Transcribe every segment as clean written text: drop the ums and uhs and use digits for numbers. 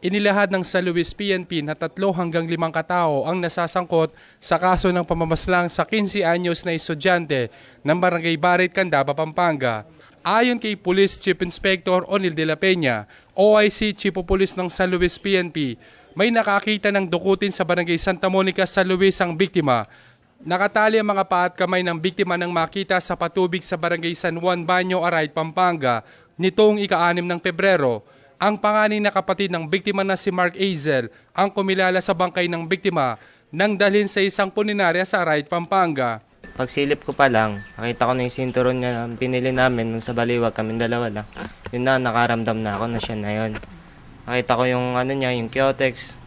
Inilahad ng San Luis PNP na 3 hanggang 5 katao ang nasasangkot sa kaso ng pamamaslang sa 15 anyos na estudyante ng Barangay Barit, Candaba, Pampanga. Ayon kay Police Chief Inspector Onil de la Peña, OIC Chief of Police ng San Luis PNP, may nakakita ng dukutin sa Barangay Santa Monica, San Luis ang biktima. Nakatali ang mga paa at kamay ng biktima nang makita sa patubig sa Barangay San Juan Banyo, Arayat, Pampanga nitong ika-6 ng Pebrero. Ang panganay na kapatid ng biktima na si Mark Azel ang kumilala sa bangkay ng biktima nang dalhin sa isang puninarya sa Arayat, Pampanga. Pagsilip ko pa lang, nakita ko na yung sinturon niya pinili namin nung sa baliwag, kaming dalawa lang. Yun na, nakaramdam na ako na siya na yun. Nakita ko yung niya, yung Kyotex,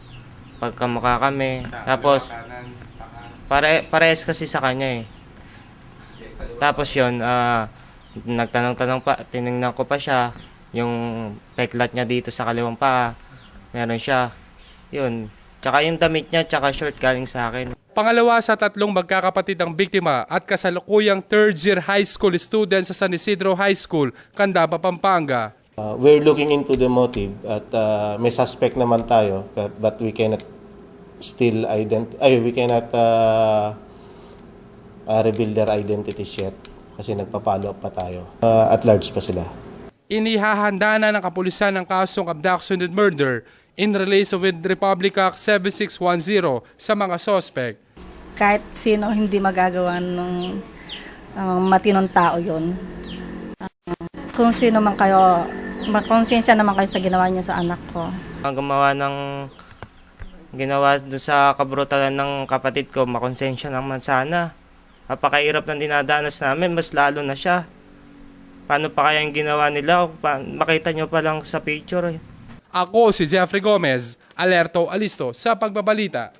pagkamukha kami. Tapos, parehas kasi sa kanya eh. Tapos yun, nagtanong-tanong pa, tinignan ko pa siya. Yung peklat niya dito sa kaliwang paa, meron siya. Yun. Tsaka yung damit niya, tsaka short galing sa akin. Pangalawa sa 3 magkakapatid ang biktima at kasalukuyang 3rd year high school student sa San Isidro High School, Candaba, Pampanga. We're looking into the motive at may suspect naman tayo but we cannot still reveal their identities yet kasi nagpa-follow up pa tayo. At large pa sila. Inihahanda na ng kapulisan ng kasong abduction and murder in relation with Republic Act 7610 sa mga suspect. Kahit sino hindi magagawa ng matinong tao yun. Kung sino man kayo, makonsensya naman kayo sa ginawa niyo sa anak ko. Ang ginawa doon sa kabrutalan ng kapatid ko, makonsensya naman sana. Napakahirap ng dinadanas namin, mas lalo na siya. Paano pa kaya yung ginawa nila? Makita nyo pa lang sa picture eh. Ako si Jeffrey Gomez, alerto alisto sa pagbabalita.